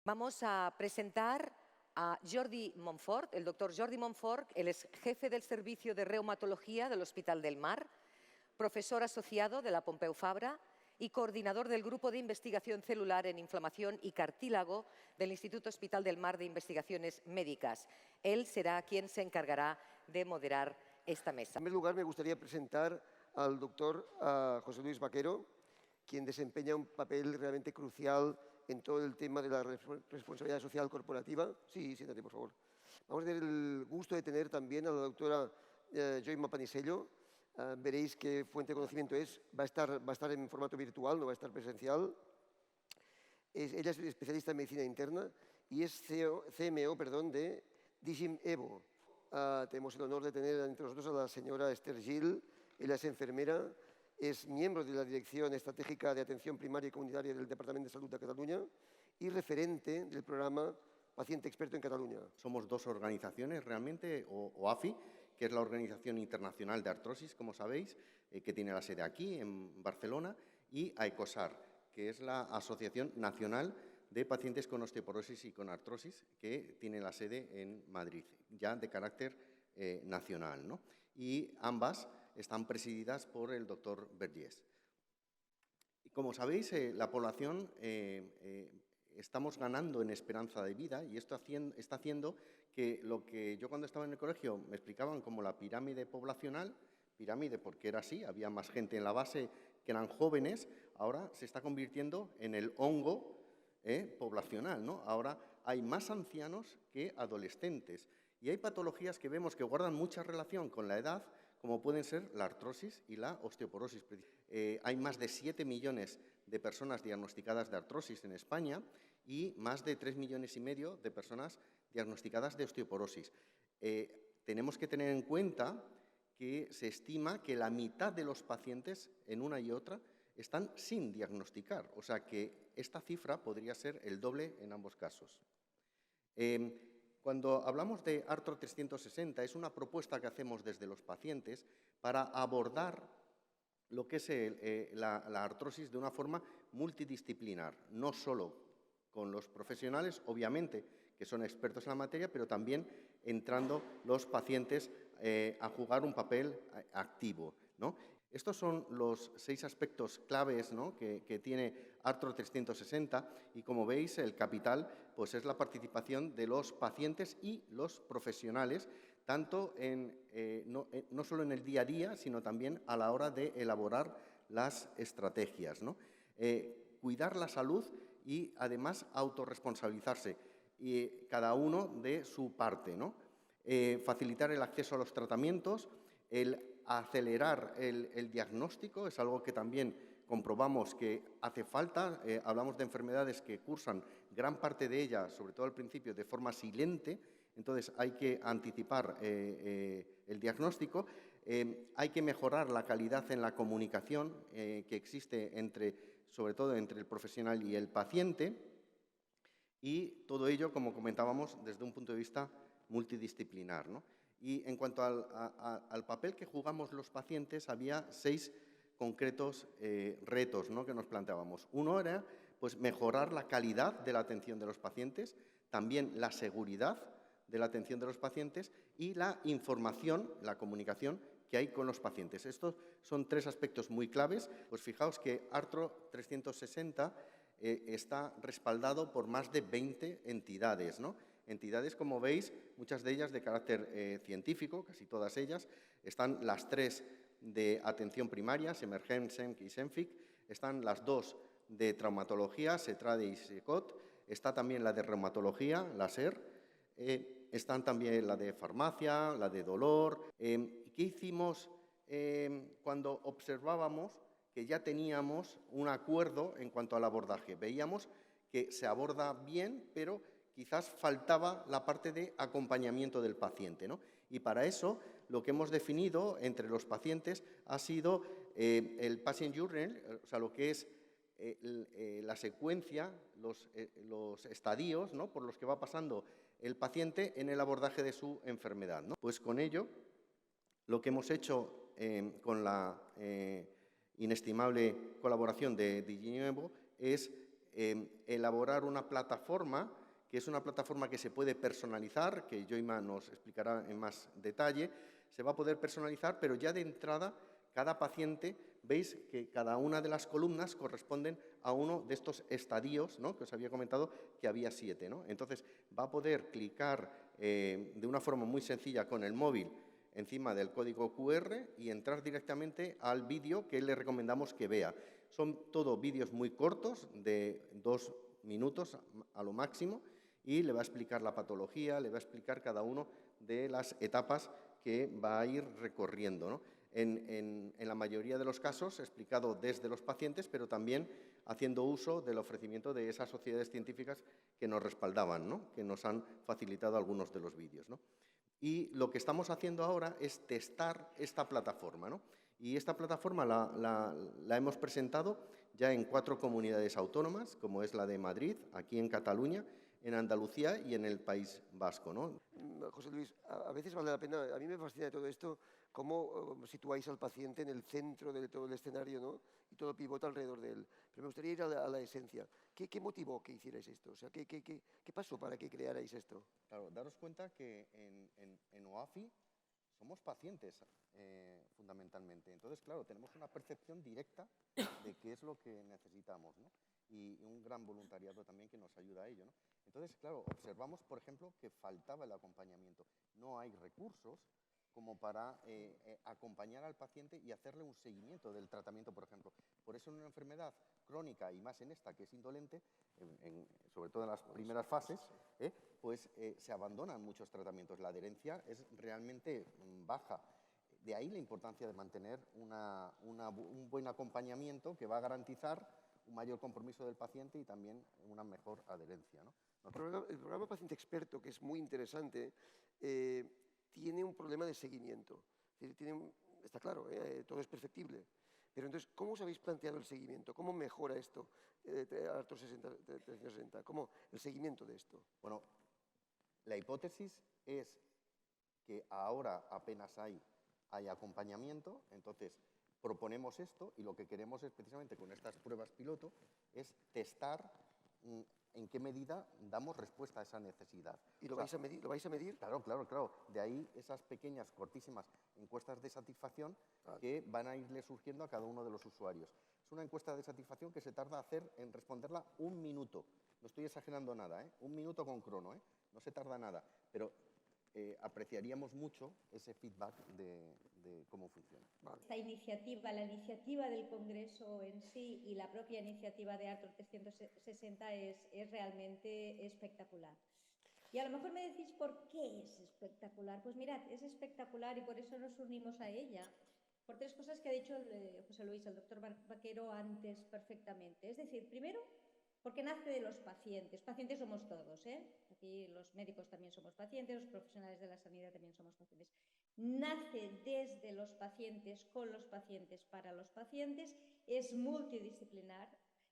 Vamos a presentar a Jordi Montfort, el doctor Jordi Montfort. Él es jefe del Servicio de Reumatología del Hospital del Mar, profesor asociado de la Pompeu Fabra y coordinador del Grupo de Investigación Celular en Inflamación y Cartílago del Instituto Hospital del Mar de Investigaciones Médicas. Él será quien se encargará de moderar esta mesa. En primer lugar, me gustaría presentar al doctor José Luis Vaquero, quien desempeña un papel realmente crucial en todo el tema de la responsabilidad social corporativa. Sí, siéntate, por favor. Vamos a tener el gusto de tener también a la doctora Joyma Panisello. Veréis qué fuente de conocimiento es. Va a estar en formato virtual, no va a estar presencial. Ella es especialista en medicina interna y es CMO de Digim Evo. Tenemos el honor de tener entre nosotros a la señora Esther Gil. Ella es enfermera, es miembro de la Dirección Estratégica de Atención Primaria y Comunitaria del Departamento de Salud de Cataluña y referente del programa Paciente Experto en Cataluña. Somos dos organizaciones realmente, OAFI, que es la Organización Internacional de Artrosis, como sabéis, que tiene la sede aquí, en Barcelona, y AECOSAR, que es la Asociación Nacional de Pacientes con Osteoporosis y con Artrosis, que tiene la sede en Madrid, ya de carácter nacional, ¿no? Y ambas están presididas por el doctor Vergés. Como sabéis, la población estamos ganando en esperanza de vida y esto está haciendo que lo que yo cuando estaba en el colegio me explicaban como la pirámide poblacional, pirámide porque era así, había más gente en la base que eran jóvenes, ahora se está convirtiendo en el hongo poblacional, ¿no? Ahora hay más ancianos que adolescentes y hay patologías que vemos que guardan mucha relación con la edad, como pueden ser la artrosis y la osteoporosis. Hay más de 7 millones de personas diagnosticadas de artrosis en España y más de 3,5 millones de personas diagnosticadas de osteoporosis. Tenemos que tener en cuenta que se estima que la mitad de los pacientes en una y otra están sin diagnosticar, o sea que esta cifra podría ser el doble en ambos casos. Cuando hablamos de Artro 360, es una propuesta que hacemos desde los pacientes para abordar lo que es la artrosis de una forma multidisciplinar, no solo con los profesionales, obviamente, que son expertos en la materia, pero también entrando los pacientes a jugar un papel activo, ¿no? Estos son los 6 aspectos claves, ¿no?, que tiene Artro 360 y, como veis, el capital pues, es la participación de los pacientes y los profesionales, tanto no solo en el día a día, sino también a la hora de elaborar las estrategias, ¿no? Cuidar la salud y, además, autorresponsabilizarse, y cada uno de su parte, ¿no? Facilitar el acceso a los tratamientos, el acelerar el diagnóstico, es algo que también comprobamos que hace falta. Hablamos de enfermedades que cursan gran parte de ellas, sobre todo al principio, de forma silente, entonces hay que anticipar el diagnóstico. Hay que mejorar la calidad en la comunicación que existe sobre todo entre el profesional y el paciente, y todo ello, como comentábamos, desde un punto de vista multidisciplinar, ¿no? Y en cuanto al papel que jugamos los pacientes, había 6 concretos retos, ¿no?, que nos planteábamos. Uno era pues, mejorar la calidad de la atención de los pacientes, también la seguridad de la atención de los pacientes y la información, la comunicación que hay con los pacientes. Estos son 3 aspectos muy claves. Pues fijaos que Artro 360 está respaldado por más de 20 entidades, ¿no? Entidades, como veis, muchas de ellas de carácter científico, casi todas ellas. Están las 3 de atención primaria, Semergen, SEMC y SEMFIC. Están las 2 de traumatología, SETRADE y SECOT. Está también la de reumatología, la SER. Están también la de farmacia, la de dolor. ¿Qué hicimos cuando observábamos que ya teníamos un acuerdo en cuanto al abordaje? Veíamos que se aborda bien, pero quizás faltaba la parte de acompañamiento del paciente, ¿no? Y para eso lo que hemos definido entre los pacientes ha sido el Patient Journey, o sea, lo que es la secuencia, los estadios, ¿no?, por los que va pasando el paciente en el abordaje de su enfermedad, ¿no? Pues con ello, lo que hemos hecho con la inestimable colaboración de Digim Evo es elaborar una plataforma, que es una plataforma que se puede personalizar, que Yoima nos explicará en más detalle. Se va a poder personalizar, pero ya de entrada, cada paciente, veis que cada una de las columnas corresponden a uno de estos estadios, ¿no?, que os había comentado que había 7, ¿no? Entonces, va a poder clicar de una forma muy sencilla con el móvil encima del código QR y entrar directamente al vídeo que le recomendamos que vea. Son todo vídeos muy cortos, de 2 minutos a lo máximo, y le va a explicar la patología, le va a explicar cada una de las etapas que va a ir recorriendo, ¿no? En la mayoría de los casos explicado desde los pacientes, pero también haciendo uso del ofrecimiento de esas sociedades científicas que nos respaldaban, ¿no?, que nos han facilitado algunos de los vídeos, ¿no? Y lo que estamos haciendo ahora es testar esta plataforma, ¿no? Y esta plataforma la hemos presentado ya en 4 comunidades autónomas, como es la de Madrid, aquí en Cataluña, en Andalucía y en el País Vasco, ¿no? José Luis, a veces vale la pena, a mí me fascina todo esto, cómo situáis al paciente en el centro de todo el escenario, ¿no?, y todo pivota alrededor de él. Pero me gustaría ir a la esencia. ¿Qué motivó que hicierais esto? O sea, ¿qué pasó para que crearais esto? Claro, daros cuenta que en OAFI somos pacientes fundamentalmente. Entonces, claro, tenemos una percepción directa de qué es lo que necesitamos, ¿no? Y un gran voluntariado también que nos ayuda a ello, ¿no? Entonces, claro, observamos, por ejemplo, que faltaba el acompañamiento. No hay recursos como para acompañar al paciente y hacerle un seguimiento del tratamiento, por ejemplo. Por eso en una enfermedad crónica, y más en esta que es indolente, sobre todo en las primeras fases, pues se abandonan muchos tratamientos. La adherencia es realmente baja. De ahí la importancia de mantener un buen acompañamiento que va a garantizar un mayor compromiso del paciente y también una mejor adherencia, ¿no? El programa Paciente Experto, que es muy interesante, tiene un problema de seguimiento. Es decir, está claro, todo es perfectible. Pero entonces, ¿cómo os habéis planteado el seguimiento? ¿Cómo mejora esto Artro 360? ¿Cómo el seguimiento de esto? Bueno, la hipótesis es que ahora apenas hay acompañamiento, entonces proponemos esto y lo que queremos es precisamente con estas pruebas piloto es testar en qué medida damos respuesta a esa necesidad. ¿Y lo vais a medir? ¿Lo vais a medir? Claro, claro, claro. De ahí esas pequeñas, cortísimas encuestas de satisfacción que van a irle surgiendo a cada uno de los usuarios. Es una encuesta de satisfacción que se tarda en responderla 1 minuto. No estoy exagerando nada, 1 minuto con crono, no se tarda nada, pero apreciaríamos mucho ese feedback de cómo funciona. Esta iniciativa, la iniciativa del Congreso en sí y la propia iniciativa de Artro 360 es realmente espectacular. Y a lo mejor me decís, ¿por qué es espectacular? Pues mirad, es espectacular y por eso nos unimos a ella, por 3 cosas que ha dicho José Luis, el doctor Vaquero, antes perfectamente. Es decir, primero, porque nace de los pacientes. Pacientes somos todos, Aquí los médicos también somos pacientes, los profesionales de la sanidad también somos pacientes. Nace desde los pacientes, con los pacientes, para los pacientes, es multidisciplinar,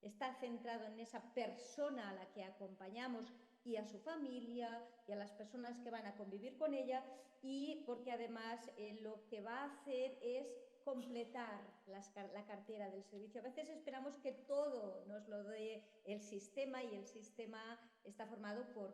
está centrado en esa persona a la que acompañamos y a su familia y a las personas que van a convivir con ella, y porque además lo que va a hacer es completar la cartera del servicio. A veces esperamos que todo nos lo dé el sistema y el sistema está formado por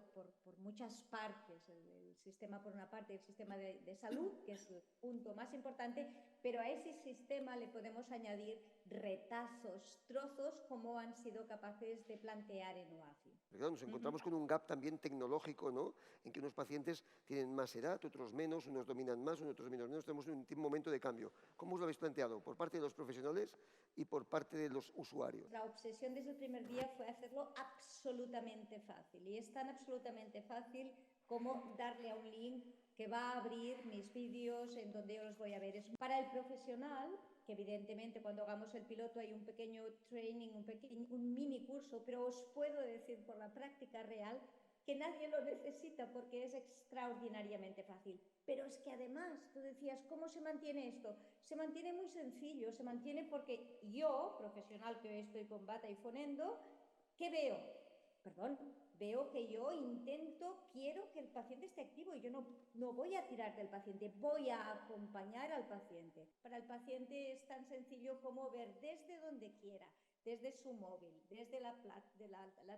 muchas partes. El sistema por una parte, el sistema de salud, que es el punto más importante, pero a ese sistema le podemos añadir retazos, trozos, como han sido capaces de plantear en UAFI. Claro, nos encontramos con un gap también tecnológico, ¿no?, en que unos pacientes tienen más edad, otros menos, unos dominan más, otros dominan menos. Tenemos un momento de cambio. ¿Cómo os lo habéis planteado? Por parte de los profesionales y por parte de los usuarios. La obsesión desde el primer día fue hacerlo absolutamente fácil. Y es tan absolutamente fácil como darle a un link que va a abrir mis vídeos en donde yo los voy a ver. Es para el profesional, que evidentemente cuando hagamos el piloto hay un pequeño training, un mini curso, pero os puedo decir por la práctica real que nadie lo necesita porque es extraordinariamente fácil. Pero es que además, tú decías, ¿cómo se mantiene esto? Se mantiene muy sencillo, se mantiene porque yo, profesional que hoy estoy con bata y fonendo, ¿qué veo? Veo que yo quiero que el paciente esté activo y yo no voy a tirar del paciente, voy a acompañar al paciente. Para el paciente es tan sencillo como ver desde donde quiera, desde su móvil, desde la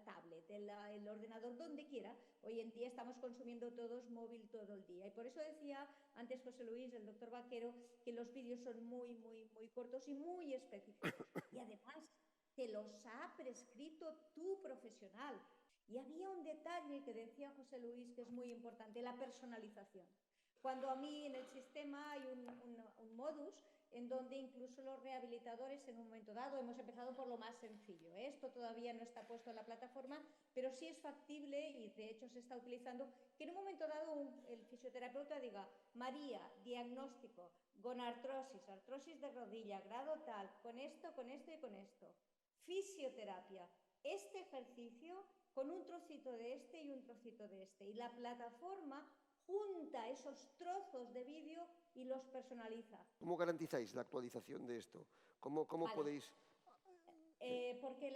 tablet, el ordenador, donde quiera. Hoy en día estamos consumiendo todos móvil todo el día. Y por eso decía antes José Luis, el doctor Vaquero, que los vídeos son muy cortos y muy específicos. Y además, te los ha prescrito tu profesional. Y había un detalle que decía José Luis que es muy importante, la personalización. Cuando a mí en el sistema hay un modus en donde incluso los rehabilitadores en un momento dado, hemos empezado por lo más sencillo, esto todavía no está puesto en la plataforma, pero sí es factible y de hecho se está utilizando, que en un momento dado el fisioterapeuta diga, María, diagnóstico, gonartrosis, artrosis de rodilla, grado tal, con esto y con esto. Fisioterapia, este ejercicio con un trocito de este y un trocito de este. Y la plataforma junta esos trozos de vídeo y los personaliza. ¿Cómo garantizáis la actualización de esto? ¿Cómo podéis...? Porque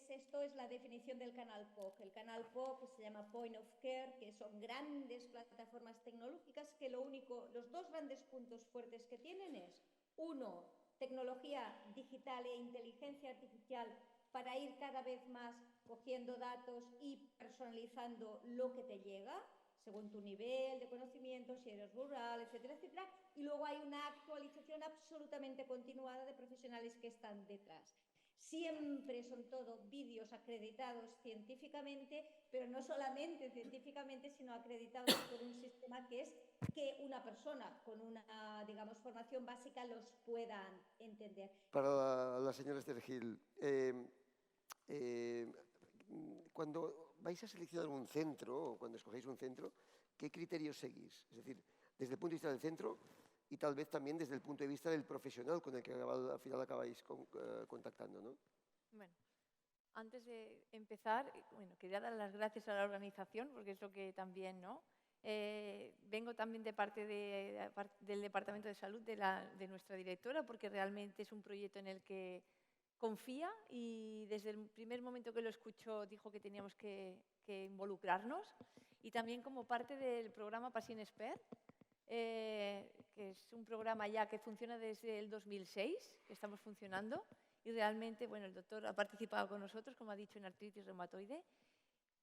esto es la definición del canal POC. El canal POC se llama Point of Care, que son grandes plataformas tecnológicas que los dos grandes puntos fuertes que tienen es, uno, tecnología digital e inteligencia artificial para ir cada vez más cogiendo datos y personalizando lo que te llega, según tu nivel de conocimiento, si eres rural, etcétera, etcétera. Y luego hay una actualización absolutamente continuada de profesionales que están detrás. Siempre son todo vídeos acreditados científicamente, pero no solamente científicamente, sino acreditados por un sistema que es que una persona con una, digamos, formación básica los puedan entender. Para la señora Esther Gil, cuando vais a seleccionar un centro o cuando escogéis un centro, ¿qué criterios seguís? Es decir, desde el punto de vista del centro y tal vez también desde el punto de vista del profesional con el que al final acabáis contactando, ¿no? Bueno, antes de empezar, quería dar las gracias a la organización porque es lo que también, ¿no? Vengo también de parte del Departamento de Salud de nuestra directora porque realmente es un proyecto en el que confía y desde el primer momento que lo escuchó dijo que teníamos que involucrarnos y también como parte del programa Pacient Expert, que es un programa ya que funciona desde el 2006, que estamos funcionando y realmente, bueno, el doctor ha participado con nosotros, como ha dicho, en artritis reumatoide.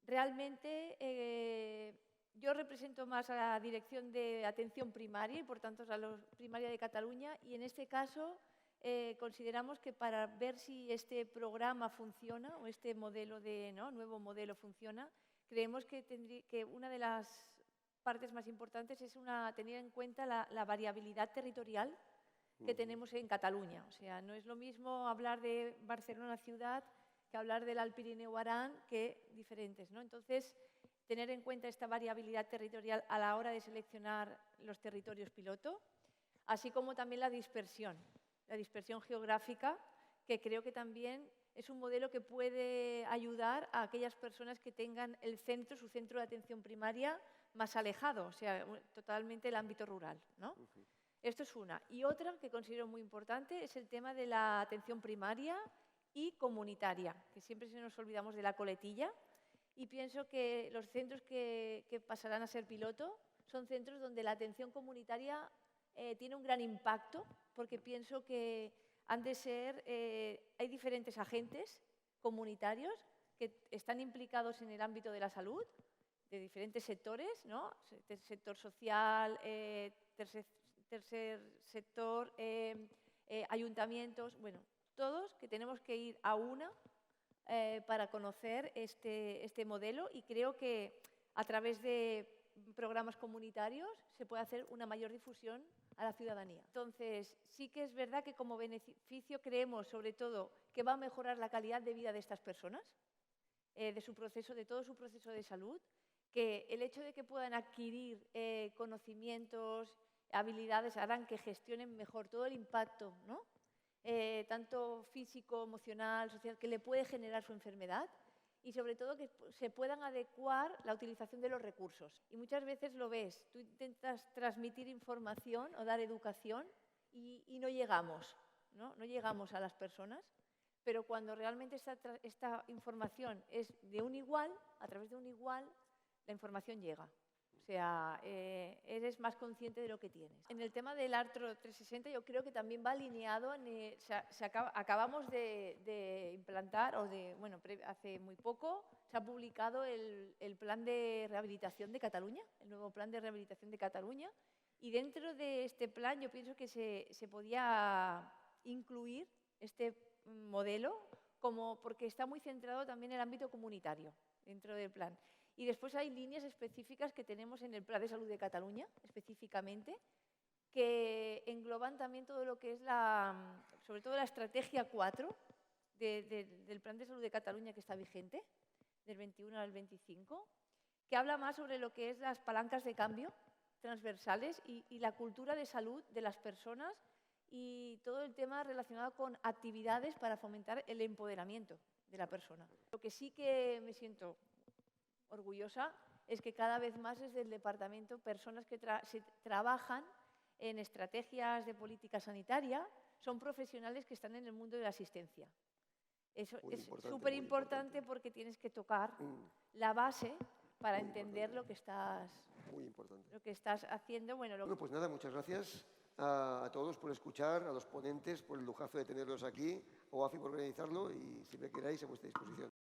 Realmente yo represento más a la Dirección de Atención Primaria y por tanto a la primaria de Cataluña y en este caso consideramos que para ver si este programa funciona o este modelo nuevo modelo funciona, creemos que una de las partes más importantes es tener en cuenta la variabilidad territorial que tenemos en Cataluña. O sea, no es lo mismo hablar de Barcelona ciudad que hablar del Alt Pirineu Aran, que diferentes, ¿no? Entonces, tener en cuenta esta variabilidad territorial a la hora de seleccionar los territorios piloto, así como también la dispersión geográfica, que creo que también es un modelo que puede ayudar a aquellas personas que tengan su centro de atención primaria más alejado, o sea, totalmente el ámbito rural, ¿no? Esto es una. Y otra que considero muy importante es el tema de la atención primaria y comunitaria, que siempre nos olvidamos de la coletilla, y pienso que los centros que pasarán a ser piloto son centros donde la atención comunitaria tiene un gran impacto, porque pienso que hay diferentes agentes comunitarios que están implicados en el ámbito de la salud, de diferentes sectores, ¿no? Sector social, tercer sector, ayuntamientos, bueno, todos que tenemos que ir a una para conocer este modelo y creo que a través de programas comunitarios se puede hacer una mayor difusión a la ciudadanía. Entonces, sí que es verdad que como beneficio creemos, sobre todo, que va a mejorar la calidad de vida de estas personas, de todo su proceso de salud, que el hecho de que puedan adquirir conocimientos, habilidades, harán que gestionen mejor todo el impacto, ¿no? Tanto físico, emocional, social, que le puede generar su enfermedad y sobre todo que se puedan adecuar la utilización de los recursos. Y muchas veces lo ves, tú intentas transmitir información o dar educación y no llegamos, ¿no? No llegamos a las personas, pero cuando realmente esta información es de un igual, a través de un igual, la información llega. O sea, eres más consciente de lo que tienes. En el tema del Artro 360 yo creo que también va alineado, acabamos de implantar, hace muy poco se ha publicado el Plan de Rehabilitación de Cataluña, el nuevo Plan de Rehabilitación de Cataluña, y dentro de este plan yo pienso que se podía incluir este modelo porque está muy centrado también en el ámbito comunitario dentro del plan. Y después hay líneas específicas que tenemos en el Plan de Salud de Cataluña, específicamente, que engloban también todo lo que es sobre todo la estrategia 4 del Plan de Salud de Cataluña que está vigente, del 21 al 25, que habla más sobre lo que es las palancas de cambio transversales y la cultura de salud de las personas y todo el tema relacionado con actividades para fomentar el empoderamiento de la persona. Lo que sí que me siento orgullosa es que cada vez más desde el departamento personas que trabajan en estrategias de política sanitaria son profesionales que están en el mundo de la asistencia. Eso es súper importante porque tienes que tocar la base para entender lo que estás haciendo. Bueno, pues nada, muchas gracias a todos por escuchar, a los ponentes por el lujazo de tenerlos aquí, a OAFI por organizarlo y siempre queráis a vuestra disposición.